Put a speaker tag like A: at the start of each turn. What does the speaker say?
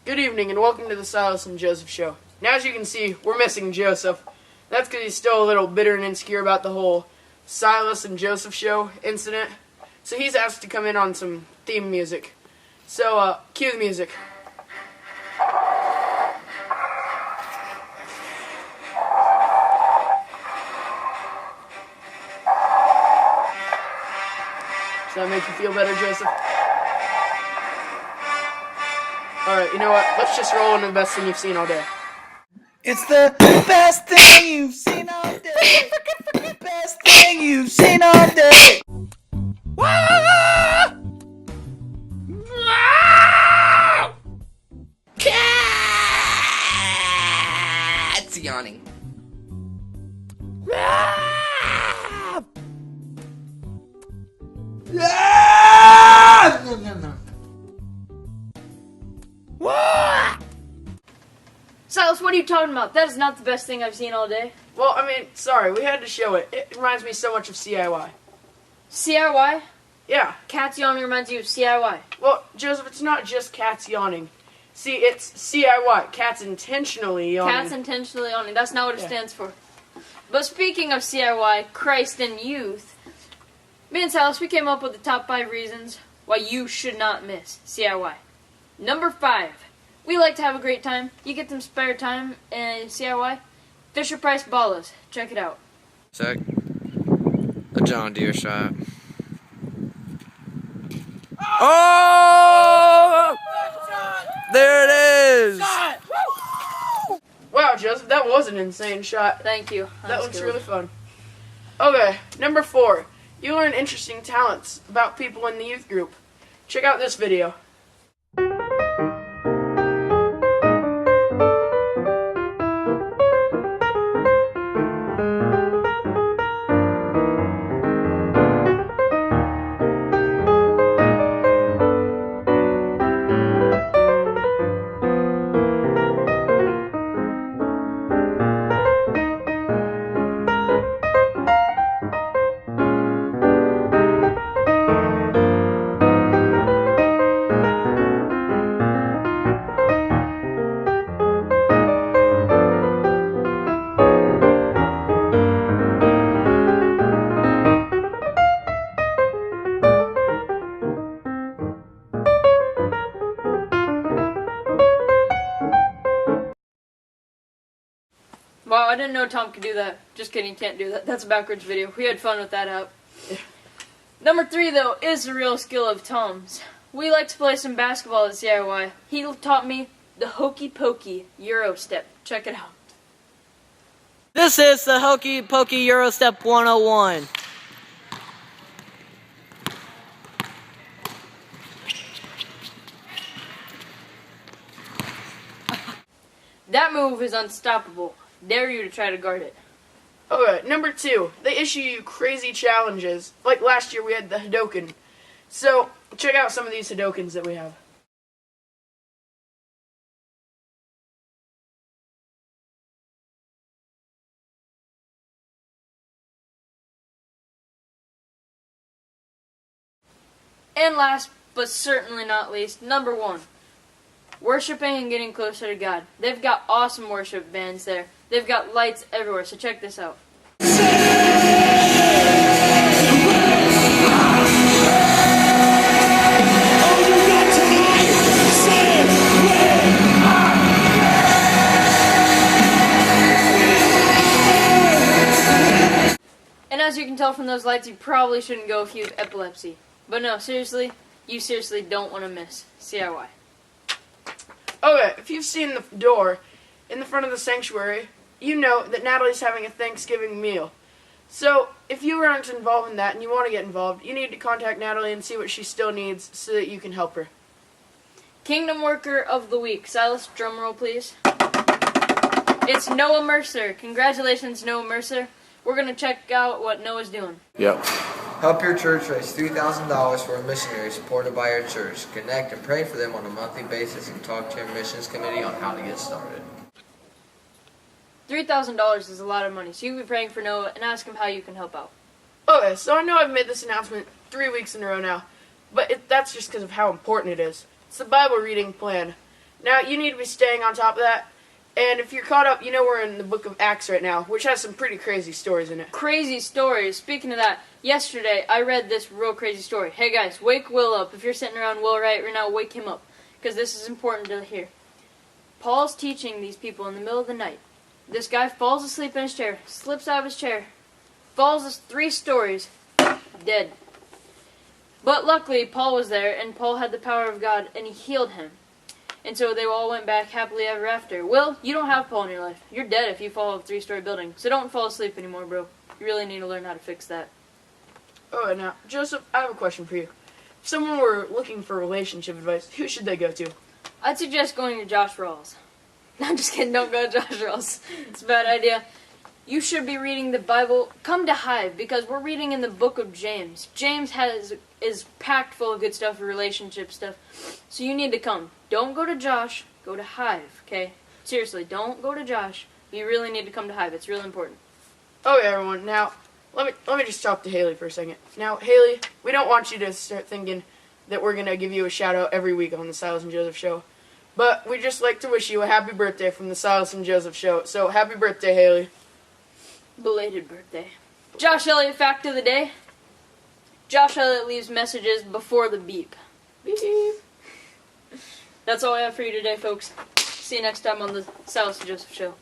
A: Good evening and welcome to the Silas and Joseph Show. Now, as you can see, we're missing Joseph. That's because he's still a little bitter and insecure about the whole Silas and Joseph Show incident. So he's asked to come in on some theme music. So, cue the music. Does that make you feel better, Joseph? Alright, you know what? Let's just roll into the best thing you've seen all day.
B: It's the best thing you've seen all day. Best thing you've seen all day.
C: Cat's yawning.
D: Silas, what are you talking about? That is not the best thing I've seen all day.
A: Well, I mean, sorry, we had to show it. It reminds me so much of CIY.
D: CIY?
A: Yeah.
D: Cats yawning reminds you of CIY.
A: Well, Joseph, it's not just cats yawning. See, it's CIY. Cats intentionally yawning.
D: Cats intentionally yawning. That's not what it stands for. But speaking of CIY, Christ and youth, me and Silas, we came up with the top 5 reasons why you should not miss CIY. Number 5. We like to have a great time. You get some spare time in CIY. Fisher Price Ballas. Check it out.
C: Sec. A John Deere shot. Oh! There it is!
A: Wow, Joseph, that was an insane shot.
D: Thank you.
A: That looks really fun. Okay, number 4. You learn interesting talents about people in the youth group. Check out this video.
D: Wow, I didn't know Tom could do that. Just kidding, you can't do that. That's a backwards video. We had fun with that out. Number 3, though, is the real skill of Tom's. We like to play some basketball at CIY. He taught me the hokey pokey Euro step. Check it out.
E: This is the Hokey Pokey Euro Step 101.
D: That move is unstoppable. Dare you to try to guard it.
A: Okay, number 2. They issue you crazy challenges. Like last year we had the Hadoken. So, check out some of these Hadokens that we have.
D: And last, but certainly not least, number 1. Worshiping and getting closer to God. They've got awesome worship bands there. They've got lights everywhere, so check this out. And as you can tell from those lights, you probably shouldn't go if you have epilepsy. But no, seriously, you seriously don't want to miss CIY.
A: Okay, if you've seen the door in the front of the sanctuary, you know that Natalie's having a Thanksgiving meal. So, if you aren't involved in that and you want to get involved, you need to contact Natalie and see what she still needs so that you can help her.
D: Kingdom Worker of the Week. Silas, drum roll please. It's Noah Mercer. Congratulations, Noah Mercer. We're going to check out what Noah's doing.
C: Yep.
F: Help your church raise $3,000 for a missionary supported by your church. Connect and pray for them on a monthly basis and talk to your missions committee on how to get started.
D: $3,000 is a lot of money, so you can be praying for Noah and ask him how you can help out.
A: Okay, so I know I've made this announcement 3 weeks in a row now, but that's just because of how important it is. It's the Bible reading plan. Now, you need to be staying on top of that. And if you're caught up, you know we're in the book of Acts right now, which has some pretty crazy stories in it.
D: Crazy stories. Speaking of that, yesterday I read this real crazy story. Hey guys, wake Will up. If you're sitting around Will right now, wake him up. Because this is important to hear. Paul's teaching these people in the middle of the night. This guy falls asleep in his chair, slips out of his chair, falls 3 stories, dead. But luckily, Paul was there, and Paul had the power of God, and he healed him. And so they all went back happily ever after. Will, you don't have Paul in your life. You're dead if you fall off a 3-story building. So don't fall asleep anymore, bro. You really need to learn how to fix that.
A: Oh, and now, Joseph, I have a question for you. If someone were looking for relationship advice, who should they go to?
D: I'd suggest going to Josh Rawls. No, I'm just kidding. Don't go to Josh Rawls. It's a bad idea. You should be reading the Bible. Come to Hive, because we're reading in the book of James. James is packed full of good stuff for relationship stuff. So you need to come. Don't go to Josh. Go to Hive, okay? Seriously, don't go to Josh. You really need to come to Hive. It's really important.
A: Oh, yeah, everyone. Now, let me just talk to Haley for a second. Now, Haley, we don't want you to start thinking that we're going to give you a shout-out every week on the Silas and Joseph Show. But we'd just like to wish you a happy birthday from the Silas and Joseph Show. So, happy birthday, Haley.
D: Belated birthday. Josh Elliott fact of the day. Josh Elliott leaves messages before the beep.
A: Beep.
D: That's all I have for you today, folks. See you next time on the Silas and Joseph Show.